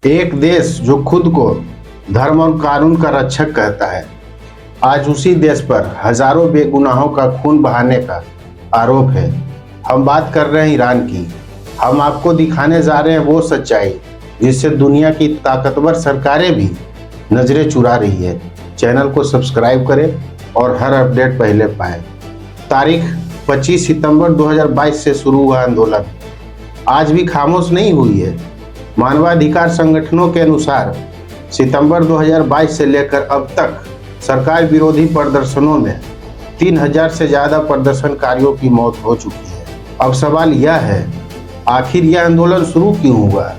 एक देश जो खुद को धर्म और कानून का रक्षक कहता है, आज उसी देश पर हजारों बेगुनाहों का खून बहाने का आरोप है। हम बात कर रहे हैं ईरान की। हम आपको दिखाने जा रहे हैं वो सच्चाई जिससे दुनिया की ताकतवर सरकारें भी नजरें चुरा रही है। चैनल को सब्सक्राइब करें और हर अपडेट पहले पाएं। तारीख 25 सितंबर 2022 से शुरू हुआ आंदोलन आज भी खामोश नहीं हुई है। मानवाधिकार संगठनों के अनुसार सितंबर 2022 से लेकर अब तक सरकार विरोधी प्रदर्शनों में 3000 से ज्यादा प्रदर्शनकारियों की मौत हो चुकी है। अब सवाल यह है, आखिर यह आंदोलन शुरू क्यों हुआ?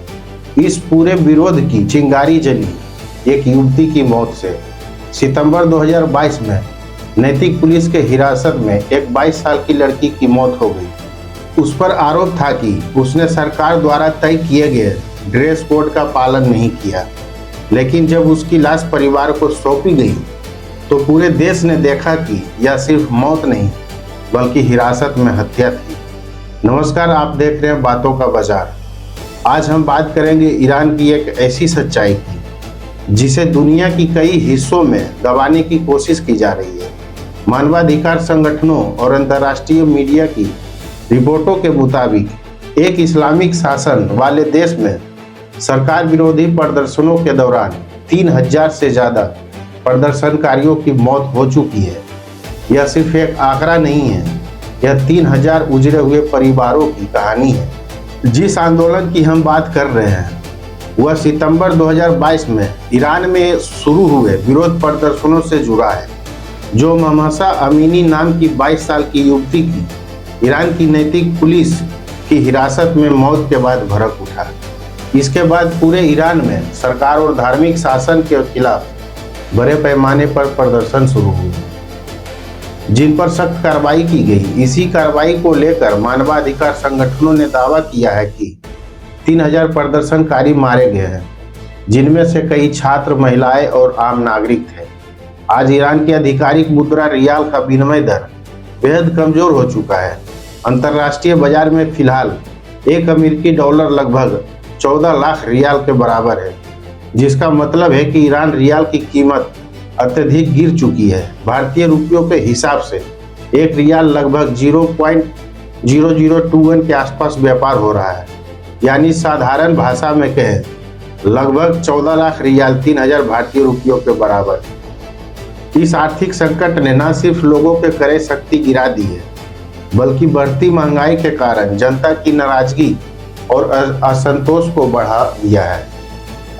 इस पूरे विरोध की चिंगारी जली एक युवती की मौत से। सितंबर 2022 में नैतिक पुलिस के हिरासत में एक 22 साल की लड़की की मौत हो गई। उस पर आरोप था कि उसने सरकार द्वारा तय किए गए ड्रेस कोड का पालन नहीं किया, लेकिन जब उसकी लाश परिवार को सौंपी गई तो पूरे देश ने देखा कि यह सिर्फ मौत नहीं बल्कि हिरासत में हत्या थी। नमस्कार, आप देख रहे हैं बातों का बाजार। आज हम बात करेंगे ईरान की एक ऐसी सच्चाई की जिसे दुनिया की कई हिस्सों में दबाने की कोशिश की जा रही है। मानवाधिकार संगठनों और अंतर्राष्ट्रीय मीडिया की रिपोर्टों के मुताबिक एक इस्लामिक शासन वाले देश में सरकार विरोधी प्रदर्शनों के दौरान 3000 से ज्यादा प्रदर्शनकारियों की मौत हो चुकी है। यह सिर्फ एक आंकड़ा नहीं है, यह 3000 उजड़े हुए परिवारों की कहानी है। जिस आंदोलन की हम बात कर रहे हैं वह सितंबर 2022 में ईरान में शुरू हुए विरोध प्रदर्शनों से जुड़ा है, जो महसा अमीनी नाम की 22 साल की युवती की ईरान की नैतिक पुलिस की हिरासत में मौत के बाद भड़क उठा। इसके बाद पूरे ईरान में सरकार और धार्मिक शासन के खिलाफ बड़े पैमाने पर प्रदर्शन शुरू हुए, जिन पर सख्त कार्रवाई की गई। इसी कार्रवाई को लेकर मानवाधिकार संगठनों ने दावा किया है कि 3000 प्रदर्शनकारी मारे गए हैं, जिनमें से कई छात्र, महिलाएं और आम नागरिक थे। आज ईरान की आधिकारिक मुद्रा रियाल का विनिमय दर बेहद कमजोर हो चुका है। अंतर्राष्ट्रीय बाजार में फिलहाल एक अमेरिकी डॉलर लगभग 14 लाख रियाल के बराबर है, जिसका मतलब है कि ईरान रियाल की कीमत अत्यधिक गिर चुकी है। भारतीय रुपयों के हिसाब से एक रियाल लगभग 0.0021 के आसपास व्यापार हो रहा है, यानी साधारण भाषा में कहें लगभग 14 लाख रियाल 3000 भारतीय रुपयों के बराबर। इस आर्थिक संकट ने न सिर्फ लोगों के क्रय शक्ति गिरा दी है, बल्कि बढ़ती महंगाई के कारण जनता की नाराजगी और असंतोष को बढ़ा दिया है।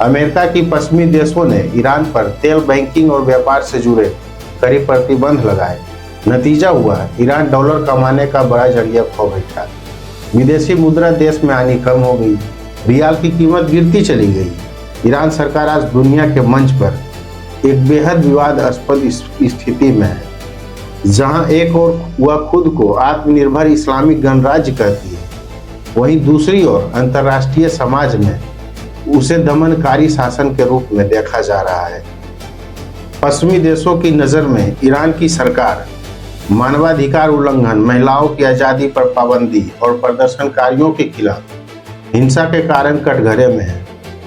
अमेरिका की पश्चिमी देशों ने ईरान पर तेल, बैंकिंग और व्यापार से जुड़े कड़ी प्रतिबंध लगाए। नतीजा हुआ, ईरान डॉलर कमाने का बड़ा जरिया खो बैठा। विदेशी मुद्रा देश में आनी कम हो गई, रियाल की कीमत गिरती चली गई। ईरान सरकार आज दुनिया के मंच पर एक बेहद विवादास्पद स्थिति में है, जहां एक ओर वह खुद को आत्मनिर्भर इस्लामिक गणराज्य कहती है, वहीं दूसरी ओर अंतर्राष्ट्रीय समाज में उसे दमनकारी शासन के रूप में देखा जा रहा है। पश्चिमी देशों की नज़र में ईरान की सरकार मानवाधिकार उल्लंघन, महिलाओं की आज़ादी पर पाबंदी और प्रदर्शनकारियों के खिलाफ हिंसा के कारण कटघरे में है।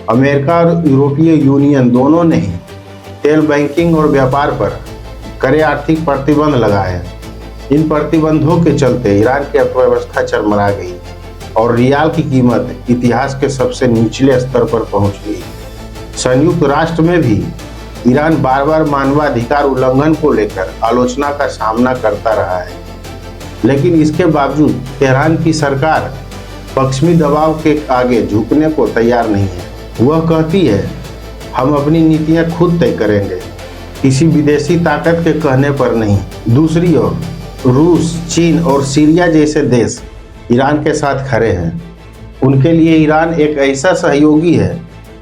अमेरिका और यूरोपीय यूनियन दोनों ने ही तेल, बैंकिंग और व्यापार पर कड़े आर्थिक प्रतिबंध लगाए हैं। इन प्रतिबंधों के चलते ईरान की अर्थव्यवस्था चरमरा गई और रियाल की कीमत इतिहास के सबसे निचले स्तर पर पहुंच गई। संयुक्त राष्ट्र में भी ईरान बार बार मानवाधिकार उल्लंघन को लेकर आलोचना का सामना करता रहा है, लेकिन इसके बावजूद तेहरान की सरकार पश्चिमी दबाव के आगे झुकने को तैयार नहीं है। वह कहती है, हम अपनी नीतियां खुद तय करेंगे, किसी विदेशी ताकत के कहने पर नहीं। दूसरी ओर रूस, चीन और सीरिया जैसे देश ईरान के साथ खड़े हैं। उनके लिए ईरान एक ऐसा सहयोगी है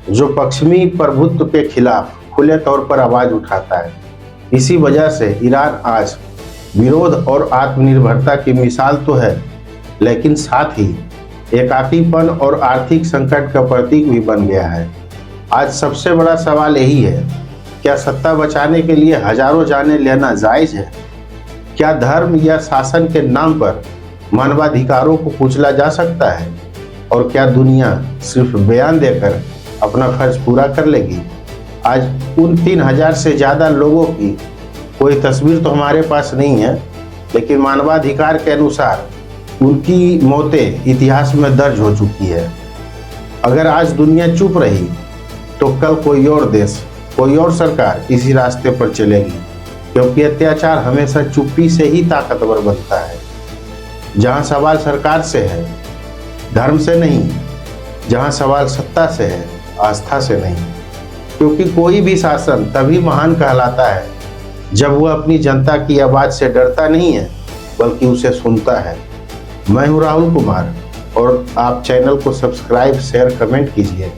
जो पश्चिमी प्रभुत्व के खिलाफ खुले तौर पर आवाज उठाता है। इसी वजह से ईरान आज विरोध और आत्मनिर्भरता की मिसाल तो है, लेकिन साथ ही एकाकीपन और आर्थिक संकट का प्रतीक भी बन गया है। आज सबसे बड़ा सवाल यही है, क्या सत्ता बचाने के लिए हजारों जानें लेना जायज है? क्या धर्म या शासन के नाम पर मानवाधिकारों को कुचला जा सकता है? और क्या दुनिया सिर्फ बयान देकर अपना फर्ज पूरा कर लेगी। आज उन 3000 से ज़्यादा लोगों की कोई तस्वीर तो हमारे पास नहीं है, लेकिन मानवाधिकार के अनुसार उनकी मौतें इतिहास में दर्ज हो चुकी है। अगर आज दुनिया चुप रही तो कल कोई और देश, कोई और सरकार इसी रास्ते पर चलेगी, क्योंकि अत्याचार हमेशा चुप्पी से ही ताकतवर बनता है। जहां सवाल सरकार से है, धर्म से नहीं, जहां सवाल सत्ता से है, आस्था से नहीं। क्योंकि कोई भी शासन तभी महान कहलाता है जब वह अपनी जनता की आवाज से डरता नहीं है, बल्कि उसे सुनता है। मैं हूं राहुल कुमार और आप चैनल को सब्सक्राइब, शेयर, कमेंट कीजिए।